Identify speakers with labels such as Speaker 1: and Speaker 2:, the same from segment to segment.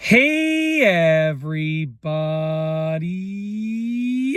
Speaker 1: Hey everybody,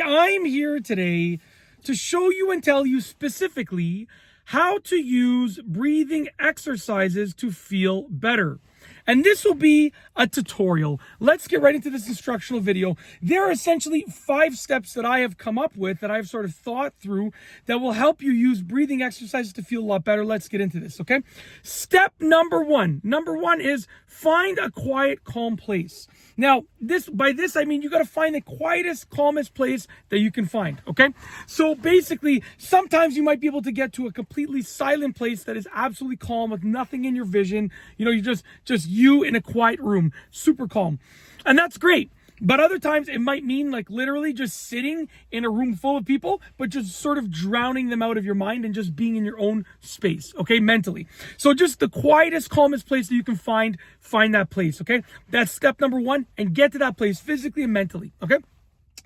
Speaker 1: I'm here today to show you and tell you specifically how to use breathing exercises to feel better. And this will be a tutorial. Let's get right into this instructional video. There are essentially 5 steps that I have come up with that I've sort of thought through that will help you use breathing exercises to feel a lot better. Let's get into this, okay? Step number one. Number one is find a quiet, calm place. Now, by this I mean you got to find the quietest, calmest place that you can find, okay? So basically, sometimes you might be able to get to a completely silent place that is absolutely calm with nothing in your vision. You know, you just you in a quiet room, super calm. And that's great. But other times it might mean like literally just sitting in a room full of people, but just sort of drowning them out of your mind and just being in your own space, okay, mentally. So just the quietest, calmest place that you can find that place, okay? That's step number one, and get to that place physically and mentally, okay?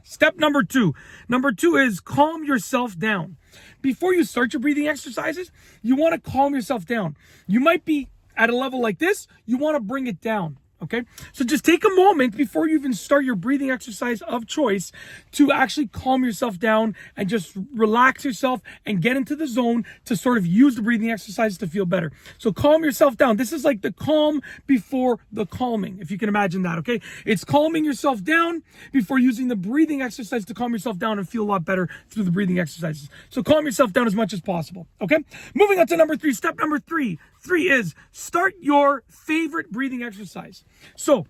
Speaker 1: Step number two. Number two is calm yourself down. Before you start your breathing exercises, you want to calm yourself down. You might be at a level like this, you want to bring it down. Okay, so just take a moment before you even start your breathing exercise of choice to actually calm yourself down and just relax yourself and get into the zone to sort of use the breathing exercises to feel better. So calm yourself down. This is like the calm before the calming, if you can imagine that, okay? It's calming yourself down before using the breathing exercise to calm yourself down and feel a lot better through the breathing exercises. So calm yourself down as much as possible, okay? Moving on to number 3, step number 3. 3 is start your favorite breathing exercise. So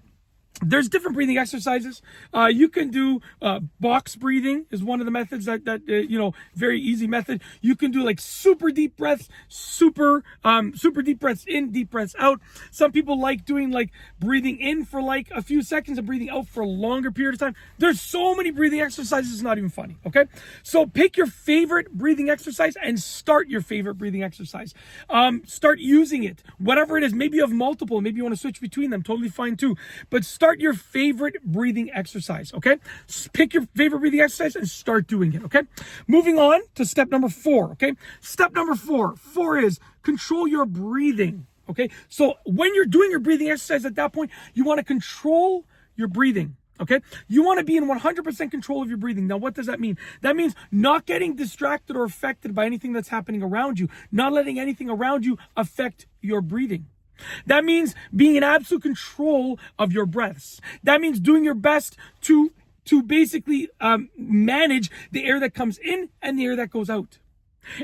Speaker 1: there's different breathing exercises. You can do box breathing is one of the methods that very easy method. You can do like super deep breaths, super deep breaths in, deep breaths out. Some people like doing like breathing in for like a few seconds and breathing out for a longer period of time. There's so many breathing exercises, it's not even funny, okay? So pick your favorite breathing exercise and start your favorite breathing exercise. Start using it, whatever it is. Maybe you have multiple, maybe you want to switch between them, totally fine too. But start your favorite breathing exercise, okay? Pick your favorite breathing exercise and start doing it, okay? Moving on to step number 4, okay? Step number 4 is control your breathing, okay? So when you're doing your breathing exercise at that point, you want to control your breathing. Okay, you want to be in 100% control of your breathing. Now, what does that mean? That means not getting distracted or affected by anything that's happening around you, not letting anything around you affect your breathing. That means being in absolute control of your breaths. That means doing your best to basically manage the air that comes in and the air that goes out.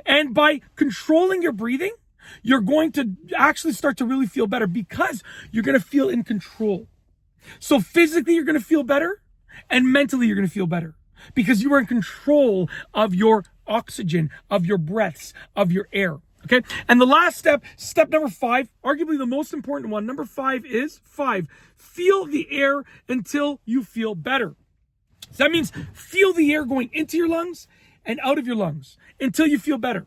Speaker 1: And by controlling your breathing, you're going to actually start to really feel better because you're going to feel in control. So physically, you're going to feel better, and mentally, you're going to feel better because you are in control of your oxygen, of your breaths, of your air. Okay. And the last step number 5, arguably the most important one. Number 5 is feel the air until you feel better. So that means feel the air going into your lungs and out of your lungs until you feel better.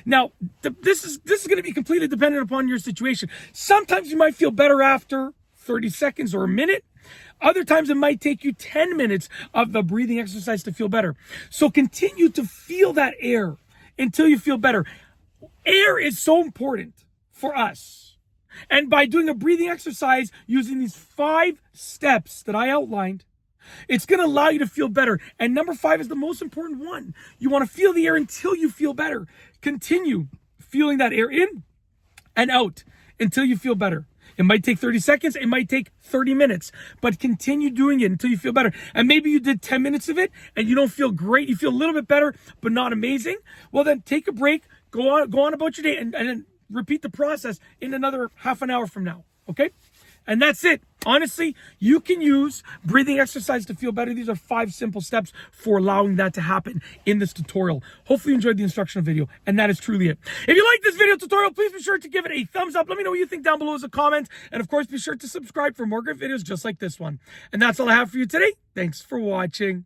Speaker 1: Now, this is going to be completely dependent upon your situation. Sometimes you might feel better after 30 seconds or a minute. Other times it might take you 10 minutes of the breathing exercise to feel better. So continue to feel that air until you feel better. Air is so important for us. And by doing a breathing exercise using these 5 steps that I outlined, it's going to allow you to feel better. And number 5 is the most important one. You want to feel the air until you feel better. Continue feeling that air in and out until you feel better. It might take 30 seconds. It might take 30 minutes, but continue doing it until you feel better. And maybe you did 10 minutes of it and you don't feel great. You feel a little bit better, but not amazing. Well, then take a break, go on about your day and then repeat the process in another half an hour from now. Okay. And that's it. Honestly, you can use breathing exercise to feel better. These are 5 simple steps for allowing that to happen in this tutorial. Hopefully you enjoyed the instructional video, and that is truly it. If you like this video tutorial, please be sure to give it a thumbs up. Let me know what you think down below as a comment. And of course, be sure to subscribe for more great videos just like this one. And that's all I have for you today. Thanks for watching.